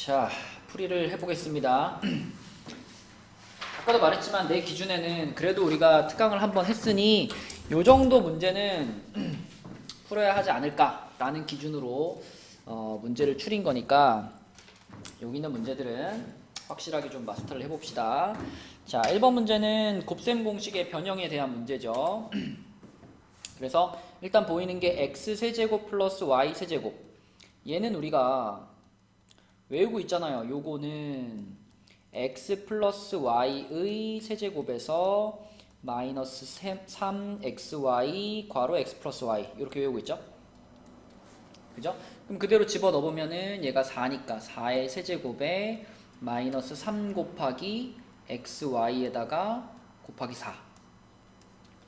자, 풀이를 해보겠습니다. 아까도 말했지만 내 기준에는 그래도 우리가 특강을 한번 했으니 요 정도 문제는 풀어야 하지 않을까라는 기준으로 문제를 추린 거니까 여기 있는 문제들은 확실하게 좀 마스터를 해봅시다. 자, 1번 문제는 곱셈 공식의 변형에 대한 문제죠. 그래서 일단 보이는 게 x세제곱 플러스 y세제곱, 얘는 우리가 외우고 있잖아요. 요거는 x 플러스 y의 세제곱에서 마이너스 3xy 괄호 x 플러스 y 이렇게 외우고 있죠. 그죠? 그럼 그대로 집어 넣어보면은 얘가 4니까 4의 세제곱에 마이너스 3 곱하기 xy에다가 곱하기 4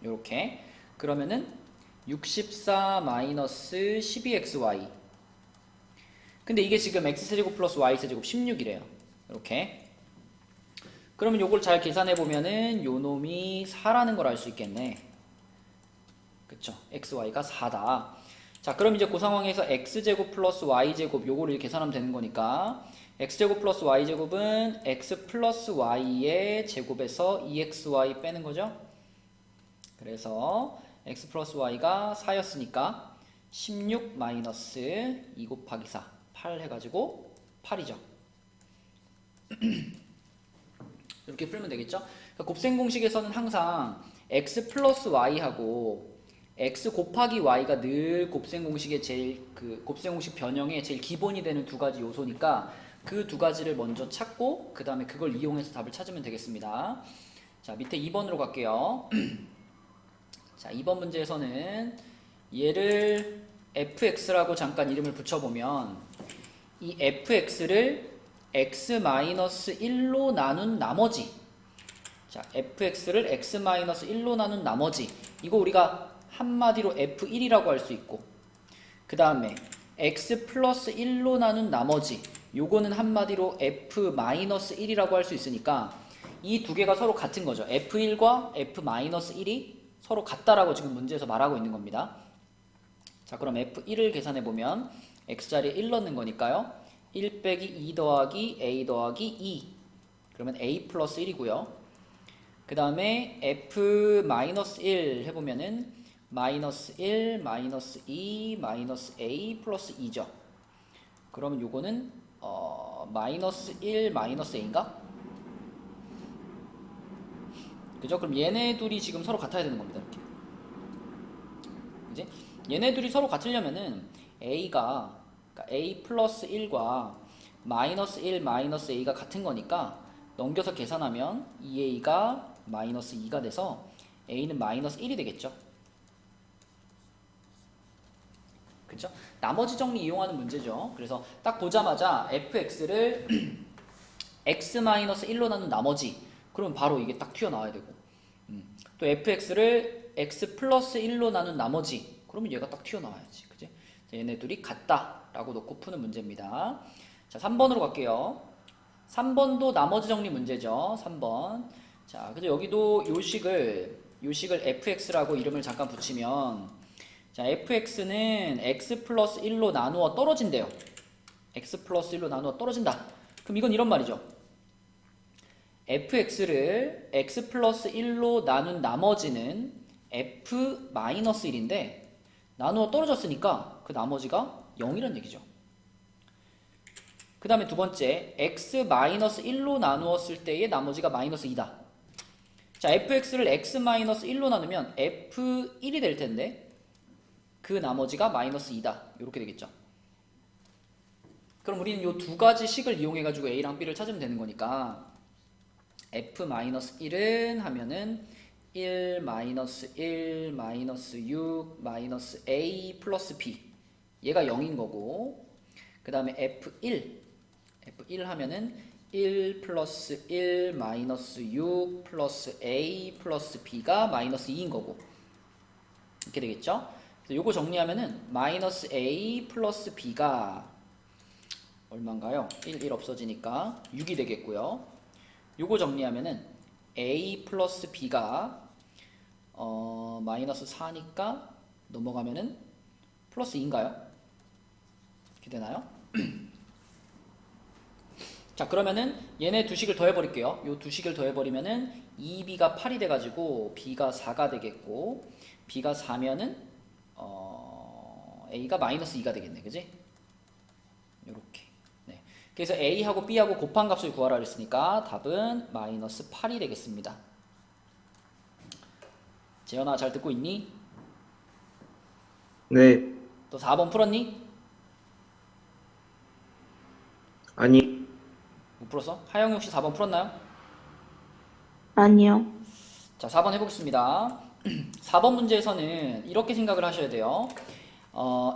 요렇게. 그러면은 64 마이너스 12xy. 근데 이게 지금 x세제곱 플러스 y세제곱 16이래요. 이렇게. 그러면 요걸 잘 계산해보면은 요 놈이 4라는 걸 알 수 있겠네. 그쵸? xy가 4다. 자, 그럼 이제 그 상황에서 x제곱 플러스 y제곱 요거를 계산하면 되는 거니까 x제곱 플러스 y제곱은 x 플러스 y의 제곱에서 2xy 빼는 거죠. 그래서 x 플러스 y가 4였으니까 16 마이너스 2 곱하기 4 8 해가지고 8이죠. 이렇게 풀면 되겠죠? 그러니까 곱셈 공식에서는 항상 x 플러스 y하고 x 곱하기 y가 늘 곱셈 공식의 곱셈 공식 변형의 제일 기본이 되는 두 가지 요소니까 그 두 가지를 먼저 찾고 그 다음에 그걸 이용해서 답을 찾으면 되겠습니다. 자, 밑에 2번으로 갈게요. 자, 2번 문제에서는 얘를 fx라고 잠깐 이름을 붙여보면 이 fx를 x-1로 나눈 나머지, 자, fx를 x-1로 나눈 나머지, 이거 우리가 한마디로 f1이라고 할 수 있고, 그 다음에 x 플러스 1로 나눈 나머지, 요거는 한마디로 f-1이라고 할 수 있으니까 이 두 개가 서로 같은 거죠. f1과 f-1이 서로 같다라고 지금 문제에서 말하고 있는 겁니다. 자, 그럼 f1을 계산해보면 x자리에 1 넣는 거니까요. 1 빼기 2 더하기 a 더하기 2. 그러면 a 플러스 1이고요. 그 다음에 f-1 해보면은 마이너스 1, 마이너스 2, 마이너스 a 플러스 2죠. 그러면 요거는 마이너스 1, 마이너스 a인가? 그죠? 그럼 얘네 둘이 지금 서로 같아야 되는 겁니다. 이렇게. 이제 얘네 둘이 서로 같으려면은 a가, 그러니까 a 플러스 1과 마이너스 1, 마이너스 a가 같은 거니까 넘겨서 계산하면 2a가 마이너스 2가 돼서 a는 마이너스 1이 되겠죠. 그죠? 나머지 정리 이용하는 문제죠. 그래서 딱 보자마자 fx를 x-1로 나눈 나머지, 그러면 바로 이게 딱 튀어나와야 되고, 또 fx를 x 플러스 1로 나눈 나머지, 그러면 얘가 딱 튀어나와야지. 그지? 얘네 둘이 같다라고 놓고 푸는 문제입니다. 자, 3번으로 갈게요. 3번도 나머지 정리 문제죠. 3번. 자, 그래서 여기도 요식을 fx라고 이름을 잠깐 붙이면, 자, fx는 x 플러스 1로 나누어 떨어진대요. x 플러스 1로 나누어 떨어진다. 그럼 이건 이런 말이죠. fx를 x 플러스 1로 나눈 나머지는 f 마이너스 1인데 나누어 떨어졌으니까 그 나머지가 0이란 얘기죠. 그 다음에 두 번째, x 마이너스 1로 나누었을 때의 나머지가 마이너스 2다. 자, fx를 x 마이너스 1로 나누면 f1이 될 텐데 그 나머지가 마이너스 2다. 이렇게 되겠죠. 그럼 우리는 이 두 가지 식을 이용해 가지고 a랑 b를 찾으면 되는 거니까 f-1은 하면은 1 마이너스 1 마이너스 6 마이너스 a 플러스 b, 얘가 0인 거고, 그 다음에 f1 하면은 1 플러스 1 마이너스 6 플러스 a 플러스 b가 마이너스 2인 거고, 이렇게 되겠죠. 그래서 요거 정리하면은 마이너스 a 플러스 b가 얼마인가요? 1 없어지니까 6이 되겠고요. 요거 정리하면은 a 플러스 b가 마이너스 4니까 넘어가면은 플러스 2인가요? 이렇게 되나요? 자, 그러면은 얘네 두 식을 더해버릴게요. 요 두 식을 더해버리면은 2b가 8이 돼가지고 b가 4가 되겠고, b가 4면은 a가 마이너스 2가 되겠네, 그지? 요렇게. 네. 그래서 a하고 b하고 곱한 값을 구하라 그랬으니까 답은 마이너스 8이 되겠습니다. 재현아, 잘 듣고 있니? 네. 또 4번 풀었니? 아니, 못 풀었어? 하영이 혹시 4번 풀었나요? 아니요. 자, 4번 해보겠습니다. 4번 문제에서는 이렇게 생각을 하셔야 돼요.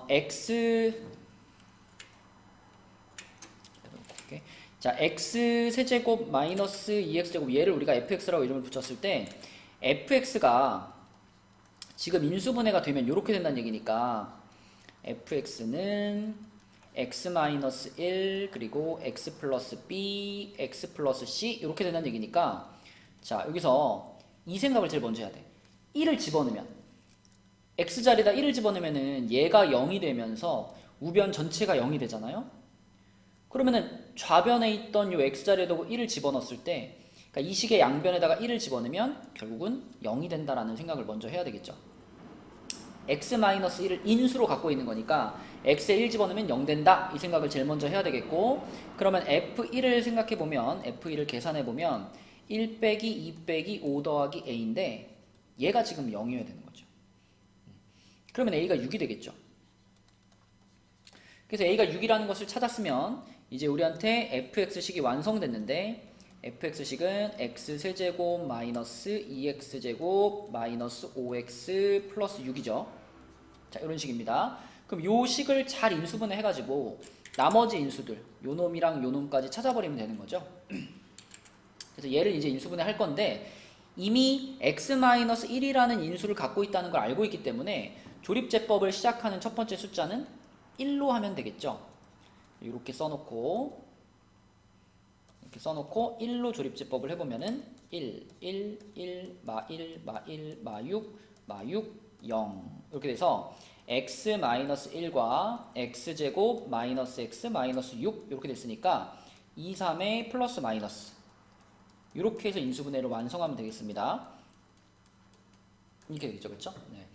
x 자, x 세제곱 마이너스 2x제곱 얘를 우리가 fx라고 이름을 붙였을 때 fx가 지금 인수분해가 되면 이렇게 된다는 얘기니까 fx는 x 마이너스 1 그리고 x 플러스 b, x 플러스 c 이렇게 된다는 얘기니까 자, 여기서 이 생각을 제일 먼저 해야 돼. 1을 집어넣으면 x자리에다 1을 집어넣으면은 얘가 0이 되면서 우변 전체가 0이 되잖아요. 그러면은 좌변에 있던 요 x자리에 두고 1을 집어넣었을 때 그러니까 이 식의 양변에다가 1을 집어넣으면 결국은 0이 된다라는 생각을 먼저 해야 되겠죠. x-1을 인수로 갖고 있는 거니까 x에 1 집어넣으면 0 된다 이 생각을 제일 먼저 해야 되겠고, 그러면 f1을 생각해보면 f1을 계산해보면 1 빼기 2 빼기 5 더하기 a인데 얘가 지금 0이어야 되는 거죠. 그러면 a가 6이 되겠죠. 그래서 a가 6이라는 것을 찾았으면 이제 우리한테 fx식이 완성됐는데 fx식은 x세제곱 마이너스 2x제곱 마이너스 5x 플러스 6이죠. 자, 이런 식입니다. 그럼 요 식을 잘 인수분해 해가지고 나머지 인수들 요 놈이랑 요 놈까지 찾아버리면 되는 거죠. 그래서 얘를 이제 인수분해 할 건데 이미 x-1이라는 인수를 갖고 있다는 걸 알고 있기 때문에 조립제법을 시작하는 첫 번째 숫자는 1로 하면 되겠죠. 이렇게 써놓고 1로 조립제법을 해보면은 1, 1, 1, 마 1, 마 1, 마 6, 마 6, 0 이렇게 돼서 x-1과 x제곱 마이너스 x 마이너스 6 이렇게 됐으니까 2, 3의 플러스 마이너스 이렇게 해서 인수분해를 완성하면 되겠습니다. 이렇게 되겠죠, 그렇죠? 네.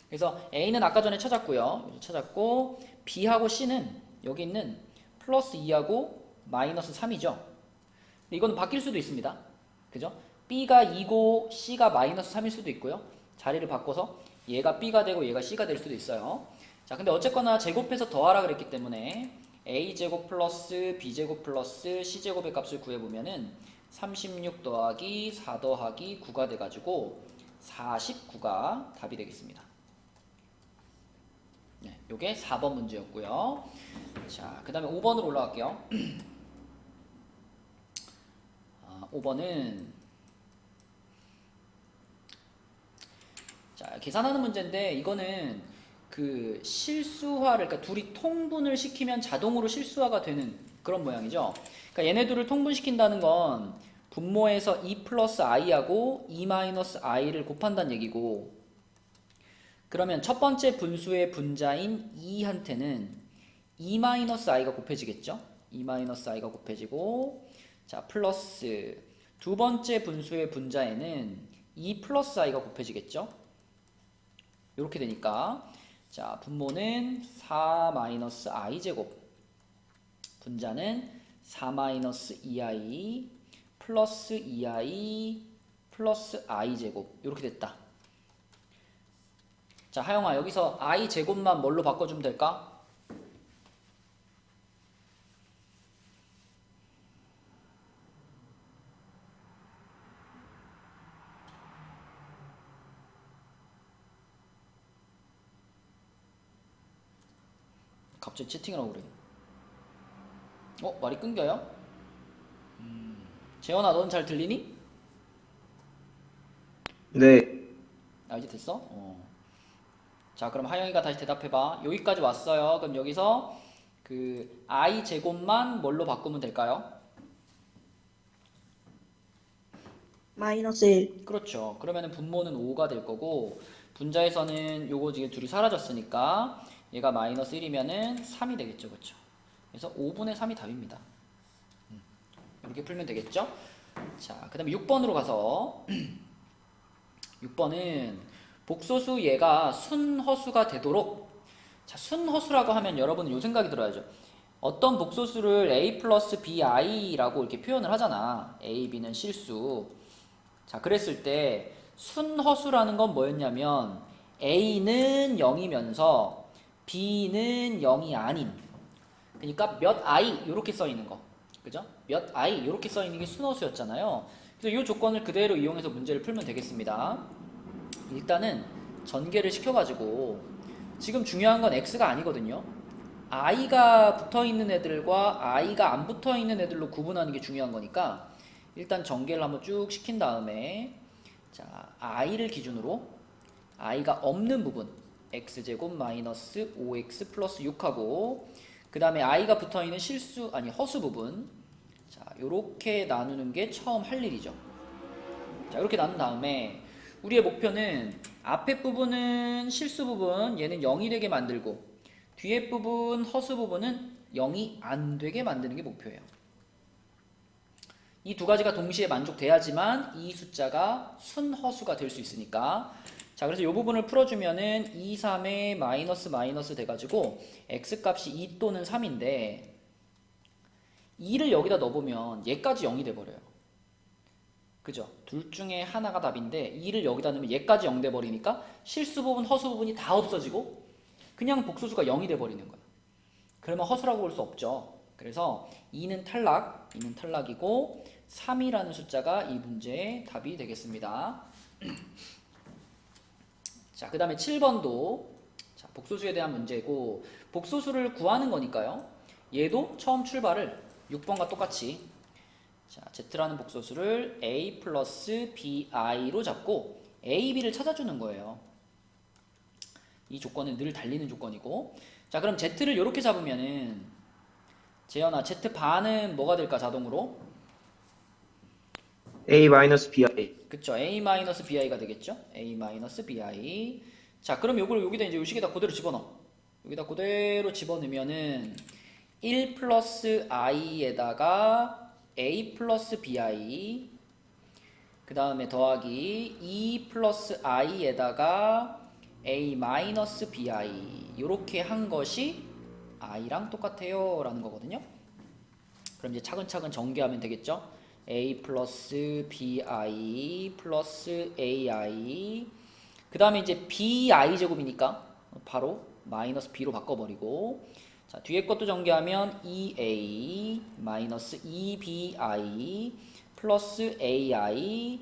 그래서 a는 아까 전에 찾았고요. 찾았고 b하고 c는 여기 있는 플러스 2하고 마이너스 3이죠. 이거는 바뀔 수도 있습니다. 그죠? b가 2고 c가 마이너스 3일 수도 있고요. 자리를 바꿔서 얘가 b가 되고 얘가 c가 될 수도 있어요. 자, 근데 어쨌거나 제곱해서 더하라 그랬기 때문에 a제곱 플러스 b제곱 플러스 c제곱의 값을 구해보면은 36 더하기 4 더하기 9가 돼가지고 49가 답이 되겠습니다. 네, 요게 4번 문제였고요. 자, 그 다음에 5번으로 올라갈게요. 5번은 자, 계산하는 문제인데 이거는 그 실수화를 그러니까 둘이 통분을 시키면 자동으로 실수화가 되는 그런 모양이죠. 그러니까 얘네 둘을 통분시킨다는 건 분모에서 2 플러스 i하고 2 마이너스 i를 곱한다는 얘기고, 그러면 첫 번째 분수의 분자인 2한테는 2 마이너스 i가 곱해지겠죠. 2 마이너스 i가 곱해지고, 자, 플러스 두 번째 분수의 분자에는 2 플러스 i가 곱해지겠죠. 이렇게 되니까 자, 분모는 4 마이너스 i 제곱, 분자는 4 마이너스 2i 플러스 2i 플러스 i 제곱 이렇게 됐다. 자, 하영아, 여기서 i 제곱만 뭘로 바꿔주면 될까? 갑자기 채팅을 하고 그래. 말이 끊겨요? 재현아, 넌 잘 들리니? 네. 이제 됐어? 자, 그럼 하영이가 다시 대답해봐. 여기까지 왔어요. 그럼 여기서 그 i 제곱만 뭘로 바꾸면 될까요? 마이너스 1. 그렇죠. 그러면은 분모는 5가 될 거고, 분자에서는 요거 지금 둘이 사라졌으니까 얘가 마이너스 1이면은 3이 되겠죠. 그렇죠? 그래서 5분의 3이 답입니다. 이렇게 풀면 되겠죠? 자, 그 다음에 6번으로 가서 6번은 복소수 얘가 순허수가 되도록, 자, 순허수라고 하면 여러분은 요 생각이 들어야죠. 어떤 복소수를 a 플러스 bi라고 이렇게 표현을 하잖아. a, b는 실수. 자, 그랬을 때 순허수라는 건 뭐였냐면 a는 0이면서 b는 0이 아닌, 그러니까 몇 i 이렇게 써 있는 거, 그죠? 몇 i 이렇게 써 있는 게 순허수였잖아요. 그래서 이 조건을 그대로 이용해서 문제를 풀면 되겠습니다. 일단은 전개를 시켜가지고, 지금 중요한 건 x가 아니거든요. i가 붙어있는 애들과 i가 안 붙어있는 애들로 구분하는 게 중요한 거니까 일단 전개를 한번 쭉 시킨 다음에, 자, i를 기준으로 i가 없는 부분 x제곱 마이너스 5x 플러스 6하고, 그 다음에 i가 붙어있는 실수, 아니 허수 부분, 자, 요렇게 나누는 게 처음 할 일이죠. 자, 이렇게 나눈 다음에 우리의 목표는 앞에 부분은 실수 부분 얘는 0이 되게 만들고, 뒤에 부분 허수 부분은 0이 안 되게 만드는 게 목표예요. 이 두 가지가 동시에 만족돼야지만 이 숫자가 순허수가 될 수 있으니까. 자, 그래서 이 부분을 풀어주면은 2, 3에 마이너스 마이너스 돼가지고 x 값이 2 또는 3인데 2를 여기다 넣어보면 얘까지 0이 돼버려요. 그죠? 둘 중에 하나가 답인데 2를 여기다 넣으면 얘까지 0 돼버리니까 실수 부분 허수 부분이 다 없어지고 그냥 복소수가 0이 돼버리는 거야. 그러면 허수라고 볼 수 없죠. 그래서 2는 탈락, 2는 탈락이고 3이라는 숫자가 이 문제의 답이 되겠습니다. 자, 그 다음에 7번도 자, 복소수에 대한 문제고, 복소수를 구하는 거니까요. 얘도 처음 출발을 6번과 똑같이, 자, z라는 복소수를 a 플러스 bi로 잡고 a, b를 찾아주는 거예요. 이 조건은 늘 달리는 조건이고. 자, 그럼 z를 이렇게 잡으면은 재현아, z 반은 뭐가 될까 자동으로? A 마이너스 BI. 그쵸, a-bi가 되겠죠. a-bi. 자, 그럼 요걸 여기다 이제 요식에다 그대로 집어넣어. 여기다 그대로 집어넣으면은 1 플러스 i에다가 a 플러스 bi, 그 다음에 더하기 2 플러스 i에다가 a 마이너스 bi, 요렇게 한 것이 i랑 똑같아요 라는 거거든요. 그럼 이제 차근차근 전개하면 되겠죠. a 플러스 bi 플러스 ai, 그 다음에 이제 bi 제곱이니까 바로 마이너스 b로 바꿔버리고, 자, 뒤에 것도 전개하면 2a 마이너스 2bi 플러스 ai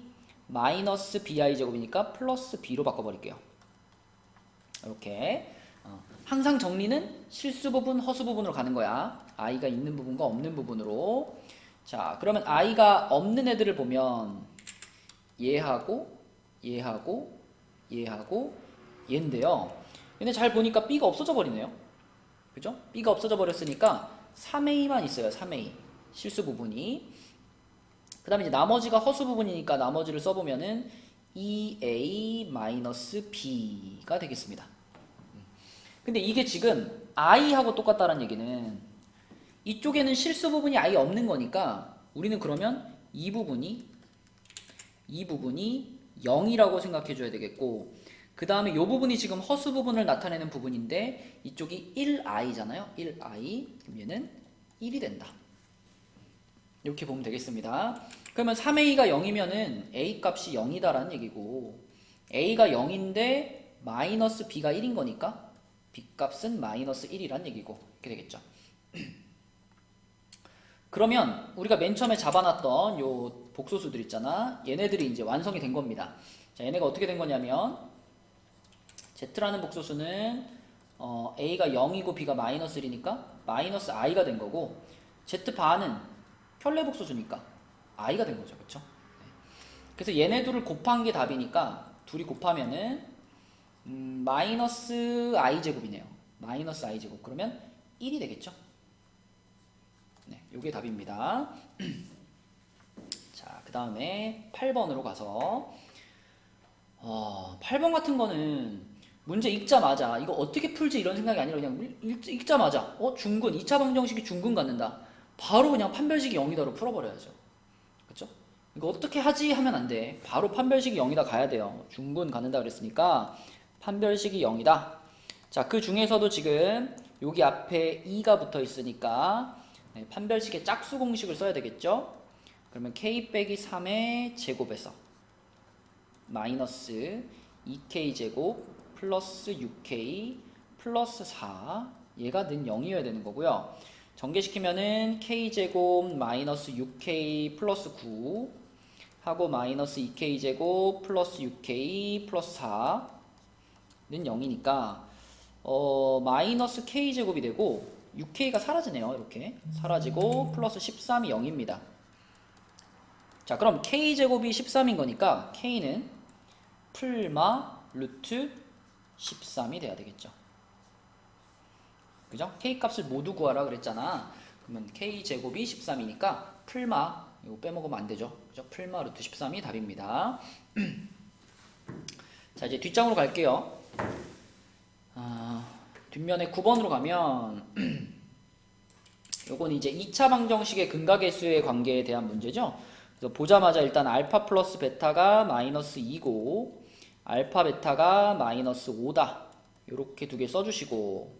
마이너스 bi 제곱이니까 플러스 b로 바꿔버릴게요. 이렇게 항상 정리는 실수 부분, 허수 부분으로 가는 거야. i가 있는 부분과 없는 부분으로. 자, 그러면 i가 없는 애들을 보면 얘하고 얘하고 얘하고 얘인데요. 근데 잘 보니까 b가 없어져 버리네요. 그죠? b가 없어져 버렸으니까 3a만 있어요. 3a 실수 부분이. 그 다음에 이제 나머지가 허수 부분이니까 나머지를 써보면은 2a-b가 되겠습니다. 근데 이게 지금 i하고 똑같다는 얘기는 이쪽에는 실수 부분이 아예 없는 거니까 우리는 그러면 이 부분이 0이라고 생각해 줘야 되겠고, 그 다음에 이 부분이 지금 허수 부분을 나타내는 부분인데 이쪽이 1i잖아요. 1i. 그럼 얘는 1이 된다. 이렇게 보면 되겠습니다. 그러면 3a가 0이면은 a 값이 0이다라는 얘기고, a가 0인데 마이너스 b가 1인 거니까 b 값은 마이너스 1이라는 얘기고, 이렇게 되겠죠. 그러면 우리가 맨 처음에 잡아놨던 요 복소수들 있잖아. 얘네들이 이제 완성이 된 겁니다. 자, 얘네가 어떻게 된 거냐면 z라는 복소수는 a가 0이고 b가 마이너스 1이니까 마이너스 i가 된 거고, z반은 편례 복소수니까 i가 된 거죠. 그쵸? 그래서 얘네 둘을 곱한 게 답이니까 둘이 곱하면은 마이너스 i 제곱이네요. 마이너스 i 제곱. 그러면 1이 되겠죠? 네, 요게 답입니다. 자, 그 다음에 8번으로 가서 8번 같은 거는 문제 읽자마자 이거 어떻게 풀지 이런 생각이 아니라 그냥 읽자마자 중근 2차 방정식이 중근 갖는다, 바로 그냥 판별식이 0이다로 풀어버려야죠. 그쵸? 이거 어떻게 하지 하면 안 돼. 바로 판별식이 0이다 가야 돼요. 중분 갖는다 그랬으니까 판별식이 0이다. 자, 그 중에서도 지금 여기 앞에 2가 붙어 있으니까 판별식의 짝수 공식을 써야 되겠죠? 그러면 k 빼기 3의 제곱에서 마이너스 2k 제곱 플러스 6k 플러스 4 얘가 는 0이어야 되는 거고요. 전개시키면은 k 제곱 마이너스 6k 플러스 9 하고 마이너스 2k 제곱 플러스 6k 플러스 4는 0이니까 마이너스 k 제곱이 되고 6k가 사라지네요. 이렇게 사라지고 플러스 13이 0입니다. 자, 그럼 k 제곱이 13인 거니까 k는 풀마 루트 13이 돼야 되겠죠. 그죠? k 값을 모두 구하라 그랬잖아. 그러면 k 제곱이 13이니까 풀마 이거 빼먹으면 안 되죠. 그죠? 풀마 루트 13이 답입니다. 자, 이제 뒷장으로 갈게요. 뒷면에 9번으로 가면 요건 이제 2차 방정식의 근각계수의 관계에 대한 문제죠. 그래서 보자마자 일단 알파 플러스 베타가 마이너스 2고 알파 베타가 마이너스 5다. 요렇게 두 개 써주시고,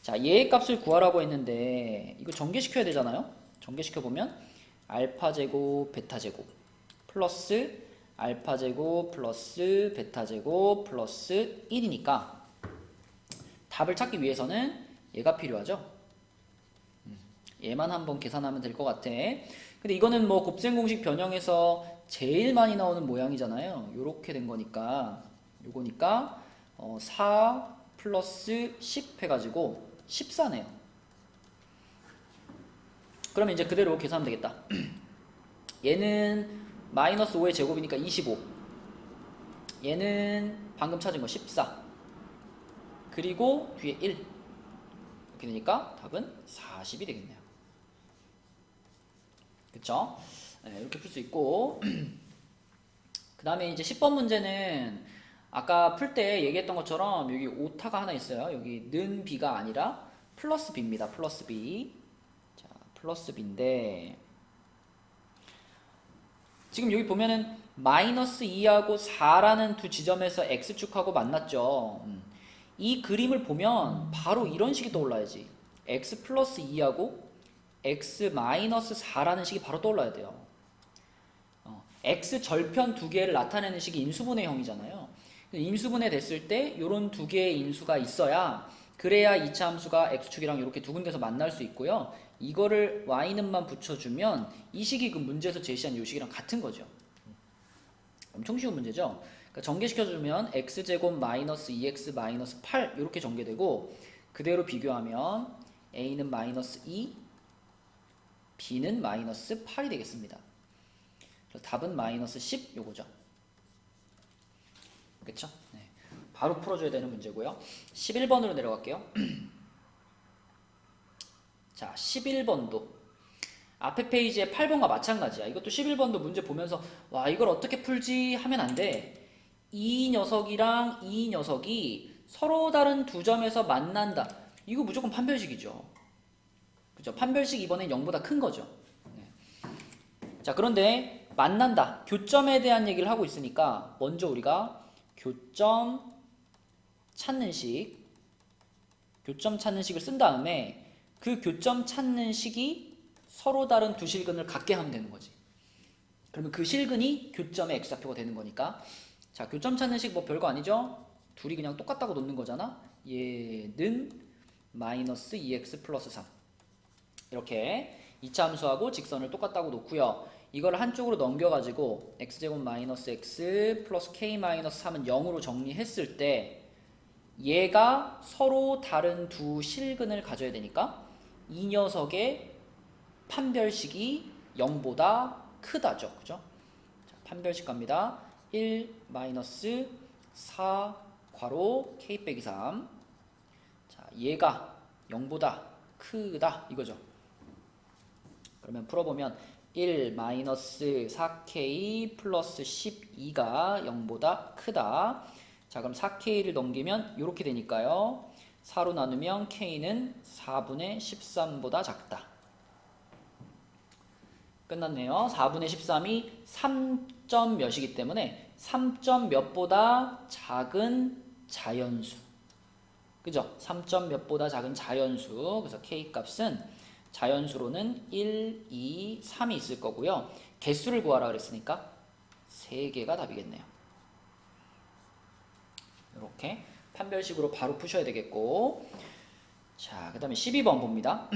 자, 얘의 값을 구하라고 했는데 이거 전개시켜야 되잖아요. 전개시켜보면 알파 제곱 베타 제곱 플러스 알파 제곱 플러스 베타 제곱 플러스 1이니까 답을 찾기 위해서는 얘가 필요하죠. 얘만 한번 계산하면 될 것 같아. 근데 이거는 뭐 곱셈 공식 변형해서 제일 많이 나오는 모양이잖아요. 요렇게 된 거니까 요거니까 4 플러스 10 해가지고 14네요. 그러면 이제 그대로 계산하면 되겠다. 얘는 마이너스 5의 제곱이니까 25. 얘는 방금 찾은 거 14. 그리고 뒤에 1. 이렇게 되니까 답은 40이 되겠네요. 그쵸? 네, 이렇게 풀 수 있고, 그 다음에 이제 10번 문제는 아까 풀 때 얘기했던 것처럼 여기 오타가 하나 있어요. 여기 는 b가 아니라 플러스 b입니다. 플러스 b. 자, 플러스 b인데 지금 여기 보면은 마이너스 2하고 4라는 두 지점에서 x축하고 만났죠. 이 그림을 보면 바로 이런 식이 떠올라야지. x 플러스 2하고 x 마이너스 4라는 식이 바로 떠올라야 돼요. x 절편 두 개를 나타내는 식이 인수분해형이잖아요. 인수분해 됐을 때 이런 두 개의 인수가 있어야 그래야 이차 함수가 x축이랑 이렇게 두 군데서 만날 수 있고요. 이거를 y는만 붙여주면 이 식이 그 문제에서 제시한 이 식이랑 같은 거죠. 엄청 쉬운 문제죠. 그러니까 전개시켜주면 x제곱 마이너스 2x 마이너스 8 이렇게 전개되고, 그대로 비교하면 a는 마이너스 2, b는 마이너스 8이 되겠습니다. 그래서 답은 마이너스 10 요거죠. 그쵸? 네. 바로 풀어줘야 되는 문제고요. 11번으로 내려갈게요. 자, 11번도 앞에 페이지에 8번과 마찬가지야. 이것도 11번도 문제 보면서 와, 이걸 어떻게 풀지 하면 안 돼. 이 녀석이랑 이 녀석이 서로 다른 두 점에서 만난다. 이거 무조건 판별식이죠. 그죠? 판별식 이번엔 0보다 큰 거죠. 네. 자, 그런데 만난다. 교점에 대한 얘기를 하고 있으니까 먼저 우리가 교점 찾는 식을 쓴 다음에 그 교점 찾는 식이 서로 다른 두 실근을 갖게 하면 되는 거지. 그러면 그 실근이 교점의 x좌표가 되는 거니까, 자, 교점 찾는 식 뭐 별거 아니죠? 둘이 그냥 똑같다고 놓는 거잖아. 얘는 마이너스 2x 플러스 3 이렇게 2차 함수하고 직선을 똑같다고 놓고요. 이걸 한쪽으로 넘겨가지고 x제곱 마이너스 x 플러스 k 마이너스 3은 0으로 정리했을 때 얘가 서로 다른 두 실근을 가져야 되니까 이 녀석의 판별식이 0보다 크다죠. 그죠? 자, 판별식 갑니다. 1 마이너스 4 괄호 k 빼기 3. 자, 얘가 0보다 크다 이거죠. 그러면 풀어보면 1 마이너스 4k 플러스 12가 0보다 크다. 자, 그럼 4k를 넘기면 이렇게 되니까요. 4로 나누면 k는 4분의 13보다 작다. 끝났네요. 4분의 13이 3점 몇이기 때문에 3점 몇보다 작은 자연수. 그죠? 3점 몇보다 작은 자연수. 그래서 K 값은 자연수로는 1, 2, 3이 있을 거고요. 개수를 구하라 그랬으니까 3개가 답이겠네요. 이렇게 판별식으로 바로 푸셔야 되겠고, 자, 그 다음에 12번 봅니다.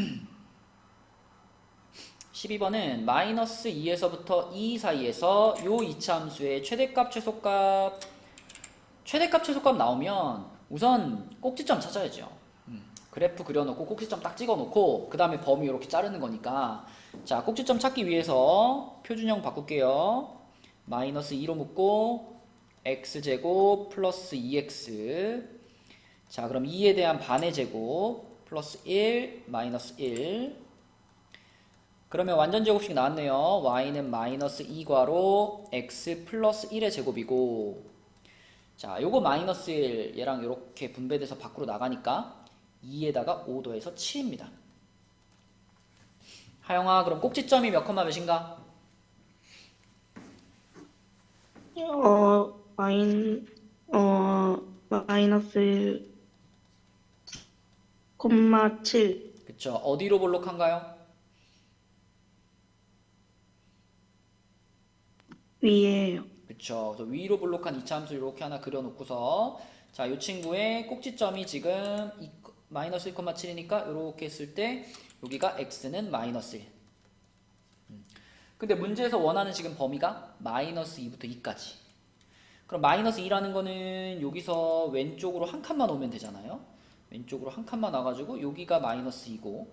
12번은 마이너스 2에서부터 2 사이에서 요 이차함수의 최대값, 최소값, 최소값 나오면 우선 꼭지점 찾아야죠. 그래프 그려놓고 꼭지점 딱 찍어놓고 그 다음에 범위 이렇게 자르는 거니까, 자, 꼭지점 찾기 위해서 표준형 바꿀게요. 마이너스 2로 묶고 x제곱 플러스 2x, 자, 그럼 2에 대한 반의 제곱 플러스 1 마이너스 1. 그러면 완전 제곱식 나왔네요. y는 마이너스 2괄호 x 플러스 1의 제곱이고, 자, 요거 마이너스 1 얘랑 이렇게 분배돼서 밖으로 나가니까 2에다가 5 더해서 7입니다. 하영아, 그럼 꼭지점이 몇 컴마 몇인가? 마이너스 1, 콤마 7. 그쵸. 어디로 볼록한가요? 위에요. 그쵸. 그래서 위로 볼록한 이차함수 이렇게 하나 그려놓고서, 자, 요 친구의 꼭지점이 지금 마이너스 1,7이니까 이렇게 했을 때 여기가 x는 마이너스 1. 근데 문제에서 원하는 지금 범위가 마이너스 2부터 2까지. 그럼 마이너스 2라는 거는 여기서 왼쪽으로 한 칸만 오면 되잖아요. 왼쪽으로 한 칸만 와가지고 여기가 마이너스 2고,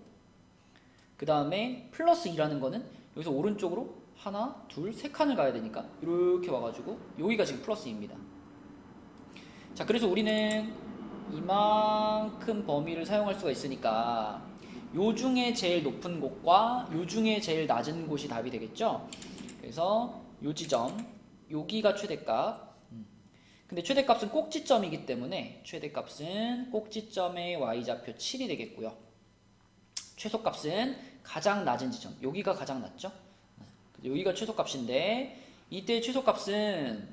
그 다음에 플러스 2라는 거는 여기서 오른쪽으로 하나, 둘, 세 칸을 가야 되니까 이렇게 와가지고 여기가 지금 플러스 2입니다. 자, 그래서 우리는 이만큼 범위를 사용할 수가 있으니까 요 중에 제일 높은 곳과 요 중에 제일 낮은 곳이 답이 되겠죠. 그래서 요 지점, 여기가 최대값. 근데 최대값은 꼭지점이기 때문에 최대값은 꼭지점의 y좌표 7이 되겠고요. 최소값은 가장 낮은 지점, 여기가 가장 낮죠. 여기가 최소값인데, 이때 최소값은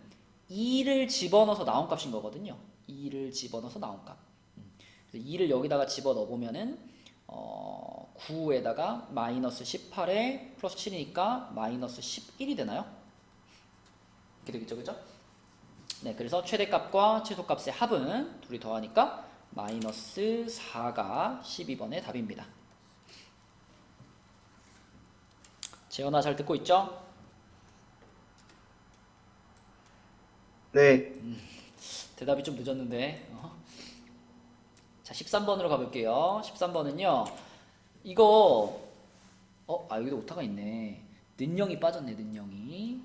2를 집어넣어서 나온 값인 거거든요. 2를 집어넣어서 나온 값. 그래서 2를 여기다가 집어넣어 보면은 9에다가 마이너스 18에 플러스 7이니까 마이너스 11이 되나요? 이렇게 되겠죠, 그죠? 네, 그래서 최대값과 최소값의 합은 둘이 더하니까 마이너스 4가 12번의 답입니다. 재현아, 잘 듣고 있죠? 네, 대답이 좀 늦었는데. 자, 13번으로 가볼게요. 13번은요, 이거 여기도 오타가 있네. 는영이 빠졌네, 는영이.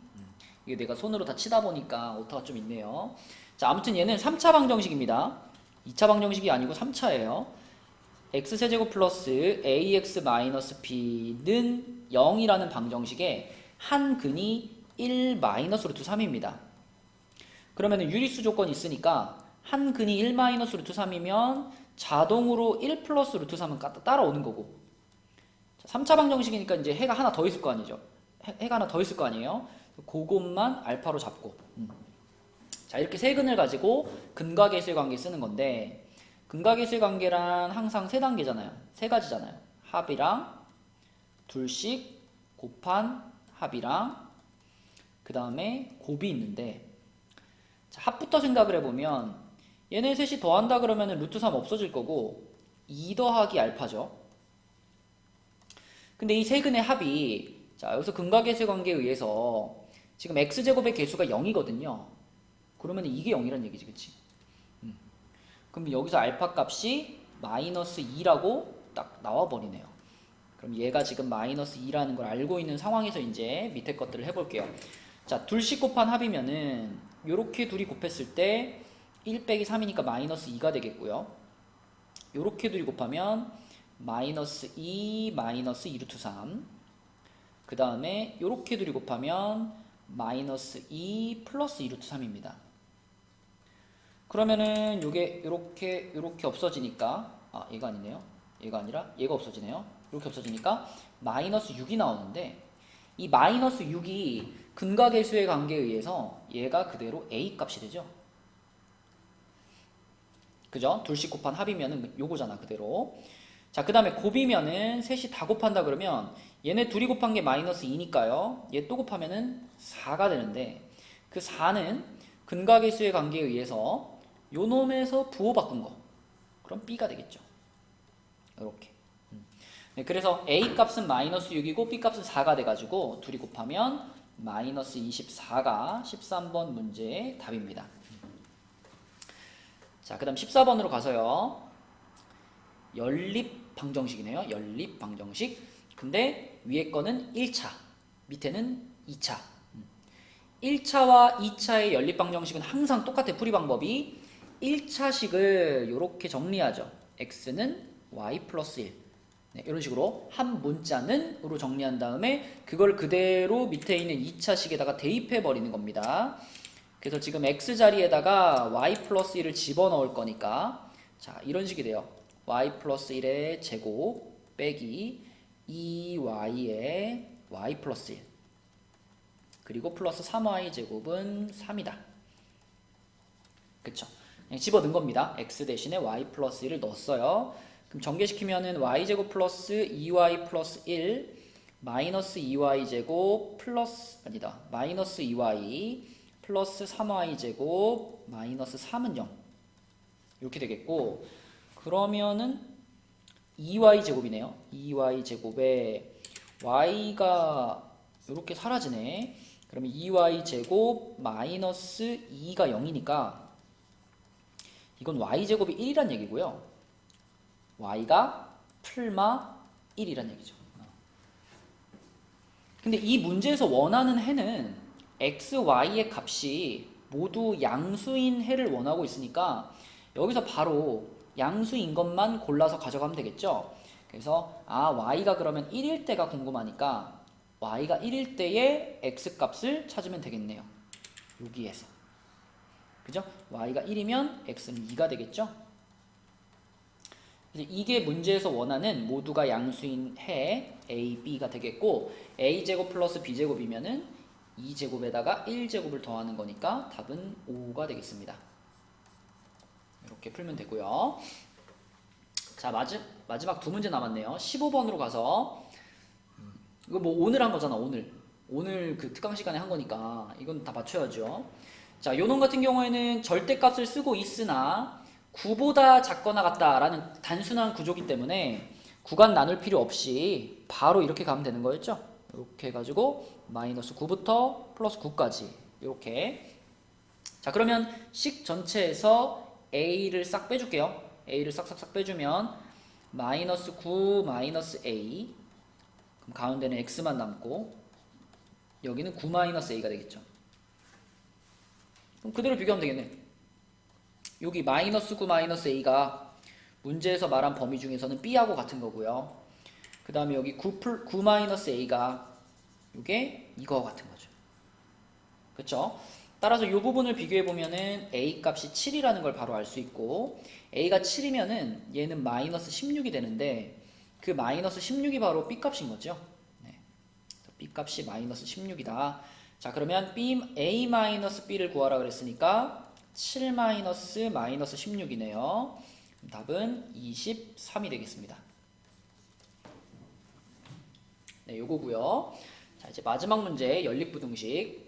이게 내가 손으로 다 치다 보니까 오타가 좀 있네요. 자, 아무튼 얘는 3차 방정식입니다. 2차 방정식이 아니고 3차예요. x세제곱 플러스 ax 마이너스 b는 0이라는 방정식에 한 근이 1 마이너스 루트 3입니다. 그러면은 유리수 조건이 있으니까 한 근이 1 마이너스 루트 3이면 자동으로 1 플러스 루트 3은 따라오는 거고, 3차 방정식이니까 이제 해가 하나 더 있을 거 아니죠. 해가 하나 더 있을 거 아니에요. 그것만 알파로 잡고, 자, 이렇게 세 근을 가지고 근과계수의 관계 쓰는 건데, 근과계수의 관계란 항상 세 단계잖아요. 세 가지잖아요. 합이랑 둘씩 곱한 합이랑 그 다음에 곱이 있는데, 자, 합부터 생각을 해보면 얘네 셋이 더한다 그러면 루트 3 없어질 거고 2 더하기 알파죠. 근데 이 세 근의 합이, 자, 여기서 근과계수의 관계에 의해서 지금 x제곱의 개수가 0이거든요. 그러면 이게 0이란 얘기지, 그치? 그럼 여기서 알파 값이 마이너스 2라고 딱 나와버리네요. 그럼 얘가 지금 마이너스 2라는 걸 알고 있는 상황에서 이제 밑에 것들을 해볼게요. 자, 둘씩 곱한 합이면은 요렇게 둘이 곱했을 때 1 빼기 3이니까 마이너스 2가 되겠고요. 요렇게 둘이 곱하면 마이너스 2 마이너스 2 루트 3. 그 다음에 요렇게 둘이 곱하면 마이너스 2 플러스 2 루트 3입니다. 그러면은 요게 요렇게 없어지니까, 얘가 아니네요. 얘가 아니라 얘가 없어지네요. 이렇게 없어지니까 마이너스 6이 나오는데, 이 마이너스 6이 근각의 관계에 의해서 얘가 그대로 A 값이 되죠. 그죠? 둘씩 곱한 합이면은 요거잖아 그대로. 자, 그 다음에 곱이면은 셋이 다 곱한다 그러면 얘네 둘이 곱한 게 마이너스 2니까요. 얘 또 곱하면은 4가 되는데 그 4는 근각의 수의 관계에 의해서 요 놈에서 부호 바꾼 거. 그럼 B가 되겠죠. 이렇게. 네, 그래서 A 값은 마이너스 6이고 B 값은 4가 돼가지고 둘이 곱하면 마이너스 24가 13번 문제의 답입니다. 자, 그 다음 14번으로 가서요. 연립 방정식이네요. 연립 방정식. 근데 위에 거는 1차, 밑에는 2차. 1차와 2차의 연립 방정식은 항상 똑같아. 풀이 방법이 1차식을 이렇게 정리하죠. x는 y 플러스 1. 네, 이런 식으로 한 문자는 으로 정리한 다음에 그걸 그대로 밑에 있는 2차식에다가 대입해 버리는 겁니다. 그래서 지금 x 자리에다가 y 플러스 1을 집어넣을 거니까 자, 이런 식이 돼요. y 플러스 1의 제곱 빼기 2y의 y 플러스 1 그리고 플러스 3y 제곱은 3이다. 그쵸? 그냥 집어넣은 겁니다. x 대신에 y 플러스 1을 넣었어요. 그럼 전개시키면은 y 제곱 플러스 2y 플러스 1 마이너스 2y 제곱 플러스 아니다 마이너스 2y 플러스 3y 제곱 마이너스 3은 0 이렇게 되겠고 그러면은 2y 제곱이네요. 2y 제곱에 y가 이렇게 사라지네. 그러면 2y 제곱 마이너스 2가 0이니까 이건 y 제곱이 1이란 얘기고요. y가 풀마 1이란 얘기죠. 근데 이 문제에서 원하는 해는 x, y의 값이 모두 양수인 해를 원하고 있으니까 여기서 바로 양수인 것만 골라서 가져가면 되겠죠. 그래서 y가 그러면 1일 때가 궁금하니까 y가 1일 때의 x 값을 찾으면 되겠네요. 여기에서. 그죠? y가 1이면 x는 2가 되겠죠? 이게 문제에서 원하는 모두가 양수인 해 a, b가 되겠고 a제곱 플러스 b제곱이면은 2제곱에다가 1제곱을 더하는 거니까 답은 5가 되겠습니다. 이렇게 풀면 되고요. 자, 마지막 두 문제 남았네요. 15번으로 가서 이거 뭐 오늘 한 거잖아. 오늘 그 특강 시간에 한 거니까 이건 다 맞춰야죠. 자, 요놈 같은 경우에는 절대값을 쓰고 있으나 9보다 작거나 같다라는 단순한 구조기 때문에 구간 나눌 필요 없이 바로 이렇게 가면 되는 거였죠. 이렇게 해가지고 마이너스 9부터 플러스 9까지 이렇게. 자, 그러면 식 전체에서 a를 싹 빼줄게요. a를 싹싹싹 빼주면 마이너스 9 마이너스 a 그럼 가운데는 x만 남고 여기는 9 마이너스 a가 되겠죠. 그럼 그대로 비교하면 되겠네. 여기 마이너스 9 마이너스 a가 문제에서 말한 범위 중에서는 b하고 같은 거고요. 그 다음에 여기 9 마이너스 a가 이게 이거와 같은 거죠. 그렇죠? 따라서 이 부분을 비교해 보면은 a 값이 7이라는 걸 바로 알 수 있고 a가 7이면은 얘는 마이너스 16이 되는데 그 마이너스 16이 바로 b 값인 거죠. 네. b 값이 마이너스 16이다. 자, 그러면 a 마이너스 b를 구하라 그랬으니까 7 마이너스 16이네요. 답은 23이 되겠습니다. 네, 요거고요. 자, 이제 마지막 문제 연립부등식.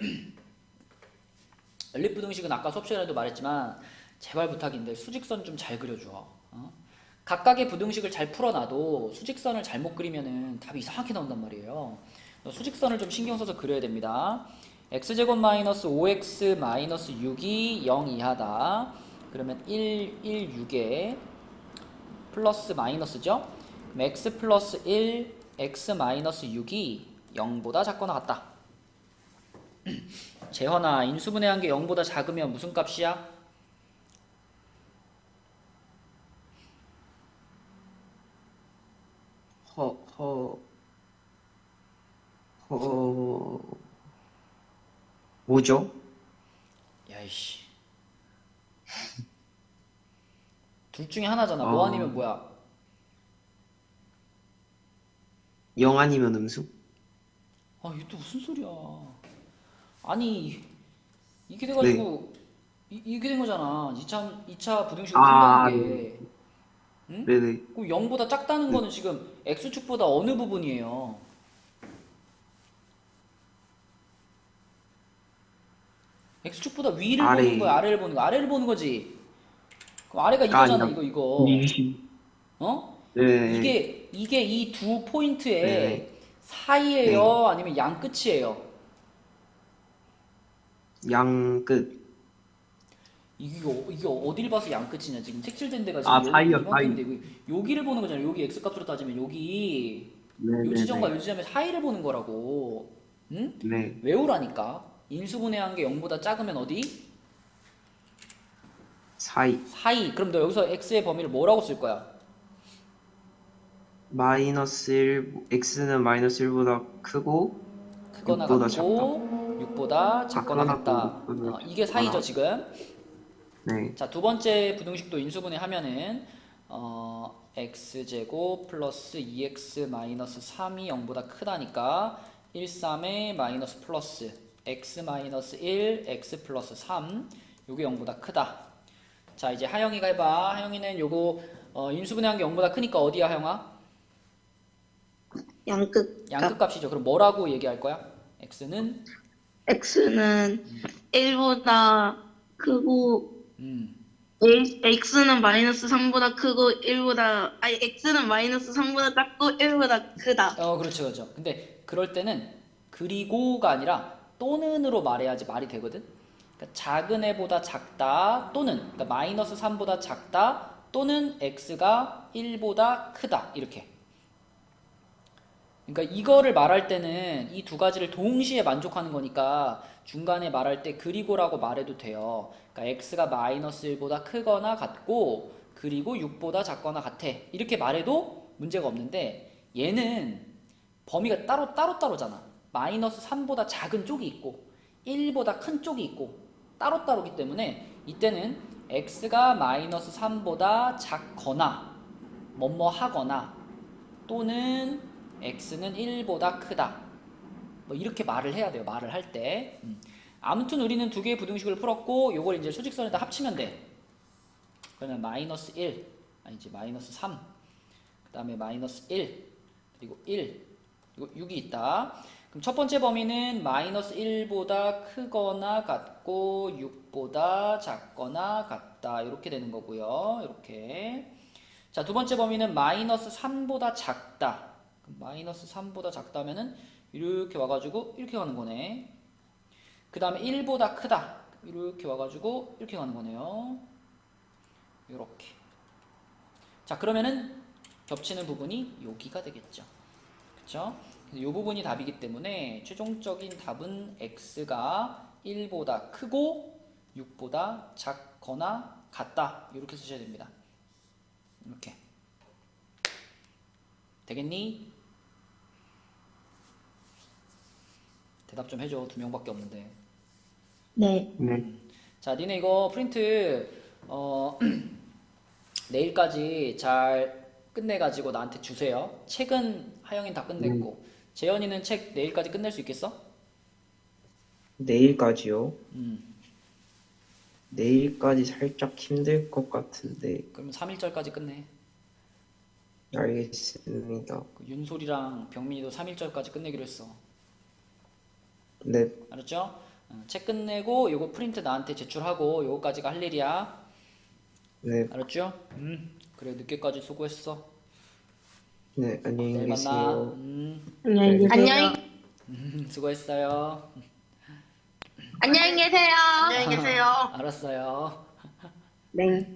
연립부등식은 아까 수업 시간에도 말했지만 제발 부탁인데 수직선 좀 잘 그려줘. 각각의 부등식을 잘 풀어놔도 수직선을 잘못 그리면은 답이 이상하게 나온단 말이에요. 수직선을 좀 신경 써서 그려야 됩니다. x제곱 마이너스 5x 마이너스 6이 0 이하다. 그러면 1, 6에 플러스 마이너스죠? 그럼 x 플러스 1, x 마이너스 6이 0보다 작거나 같다. 재현아, 인수분해한 게 0보다 작으면 무슨 값이야? 뭐죠? 야이씨. 둘 중에 하나잖아. 뭐 아니면 뭐야? 0 아니면 음수? 아, 이게 또 무슨 소리야? 아니, 이게 돼가지고 이게 된 거잖아. 2차 부등식을 아, 푼다는 게. 응? 네네. 그럼 0보다 작다는 네. 거는 지금 x축보다 어느 부분이에요? x축보다 위를 아래. 보는 거야, 아래를 보는 거야? 아래를 보는 거지. 그럼 아래가 아, 이거잖아, 아니라. 이거. 위. 어? 네. 이게 이 두 네네. 포인트의 네. 사이예요? 아니면 양 끝이에요? 양 끝. 이게 어딜 봐서 양 끝이냐? 지금 색칠된 데가 아, 지금 사이요, 이만큼인데 사이. 여기를 보는 거잖아. 여기 x 값으로 따지면 요 지점과 네네네. 요 지점의 사이를 보는 거라고. 응? 네. 외우라니까. 인수분해한 게 0보다 작으면 어디? 사이. 사이. 그럼 너 여기서 x의 범위를 뭐라고 쓸 거야? 마이너스 1, x는 마이너스 1보다 크고 크거나 6보다 작다. 같고 6보다 작거나 작거나 같다. 같고 6보다 이게 사이죠, 작거나. 지금. 네. 자, 두 번째 부등식도 인수분해 하면은 x제곱 플러스 2x 마이너스 3이 0보다 크다니까 1, 3에 마이너스 플러스 x 마이너스 1, x 플러스 3 요게 0보다 크다. 자, 이제 하영이가 해봐. 하영이는 요거 인수분해한 게 0보다 크니까 어디야, 하영아? 양끝 양끝 값이죠. 그럼 뭐라고 얘기할 거야? x는 x는 1보다 크고 음. x는 마이너스 3보다 크고 1보다 아니 x는 마이너스 3보다 작고 1보다 크다. 그렇죠, 그렇죠. 근데 그럴 때는 그리고가 아니라 또는으로 말해야지 말이 되거든. 그러니까 작은 애보다 작다 또는 그러니까 마이너스 3보다 작다 또는 x가 1보다 크다 이렇게. 그러니까 이거를 말할 때는 이 두 가지를 동시에 만족하는 거니까 중간에 말할 때 그리고라고 말해도 돼요. 그러니까 x가 마이너스 1보다 크거나 같고 그리고 6보다 작거나 같아. 이렇게 말해도 문제가 없는데 얘는 범위가 따로잖아. 마이너스 3보다 작은 쪽이 있고 1보다 큰 쪽이 있고 따로따로기 때문에 이때는 x가 마이너스 3보다 작거나 뭐뭐 하거나 또는 x는 1보다 크다. 뭐 이렇게 말을 해야 돼요. 말을 할 때. 아무튼 우리는 두 개의 부등식을 풀었고 요걸 이제 수직선에다 합치면 돼. 그러면 마이너스 1 아니지 마이너스 3 그 다음에 마이너스 1 그리고 1 그리고 6이 있다. 그럼 첫 번째 범위는 마이너스 1보다 크거나 같고 6보다 작거나 같다. 이렇게 되는 거고요. 이렇게. 자, 두 번째 범위는 마이너스 3보다 작다. 마이너스 3보다 작다면은 이렇게 와가지고 이렇게 가는 거네. 그 다음에 1보다 크다. 이렇게 와가지고 이렇게 가는 거네요. 이렇게. 자, 그러면은 겹치는 부분이 여기가 되겠죠. 그쵸? 이 부분이 답이기 때문에 최종적인 답은 x가 1보다 크고 6보다 작거나 같다. 이렇게 쓰셔야 됩니다. 이렇게. 되겠니? 대답 좀 해줘. 2명밖에 없는데. 네. 네. 자, 니네 이거 프린트 내일까지 잘 끝내가지고 나한테 주세요. 책은 하영이 다 끝냈고 재현이는 책 내일까지 끝낼 수 있겠어? 내일까지요? 음. 내일까지 살짝 힘들 것 같은데. 그러면 3일절까지 끝내. 알겠습니다. 그 윤솔이랑 병민이도 3일절까지 끝내기로 했어. 네. 알았죠? 책 끝내고 요거 프린트 나한테 제출하고 요거까지가 할 일이야. 네. 알았죠? 그래, 늦게까지 수고했어. 네, 안녕히 내일 만나. 계세요. 안녕히 계세요. 수고했어요. 안녕히 계세요. 안녕히 계세요. 알았어요. 네.